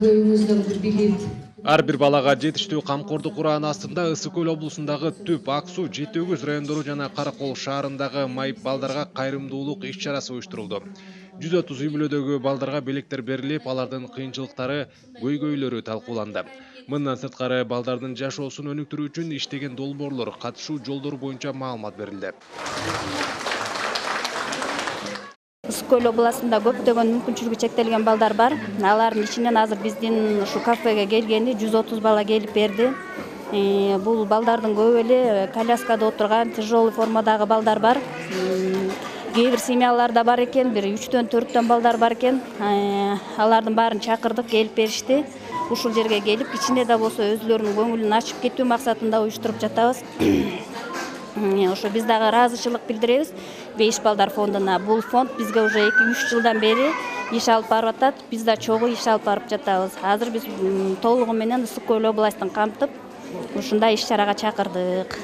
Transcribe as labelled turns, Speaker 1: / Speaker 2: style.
Speaker 1: Көйүңүздөрдү билип,
Speaker 2: Ар бир балага жетиштүү камкордук урааны астында Ысык көл облусундагы Түп, Аксу, Жети Өгүз райондору жана Каракол шаарындагы майып балдарга кайрымдуулук иш-чарасы уюштурулду. 130 үй бүлөдөгү балдарга белектер берилип, алардын кыйынчылыктары, көйгөйлөрү талкууланды. Мындан сырткары балдардын жашоосун өнүктүрүү үчүн иштеген долбоорлор, катышуу жолдору боюнча маалымат берилди.
Speaker 3: Ысык көл областында көптөгөн мүмкүнчүлүгү чектелген балдар бар. Алардын ичинен азыр биздин ушу кафеге келгени 130 бала келип берди. Бул балдардын көбү эле коляскада отурган, тяжелый формадагы балдар бар. Кээ бир семьяларда бар экен, бир 3-төн 4төн балдар бар экен. Алардын баарын чакырдык, келип беришти. Ушул жерге келип, кичине да болсо өзүлөрүнүн көңүлүн ачып кетүү максатында уюштуруп жатабыз. Ошо биз дагы ыраазычылык билдиребиз 5 балдар фондуна. Бул фонд бизге уже 2-3 жылдан бери иш алып барып атат. Биз да чогуу иш алып барып жатабыз. Азыр биз толугу менен Ысык көл областын камтып, ушундай иш-чарага чакырдык.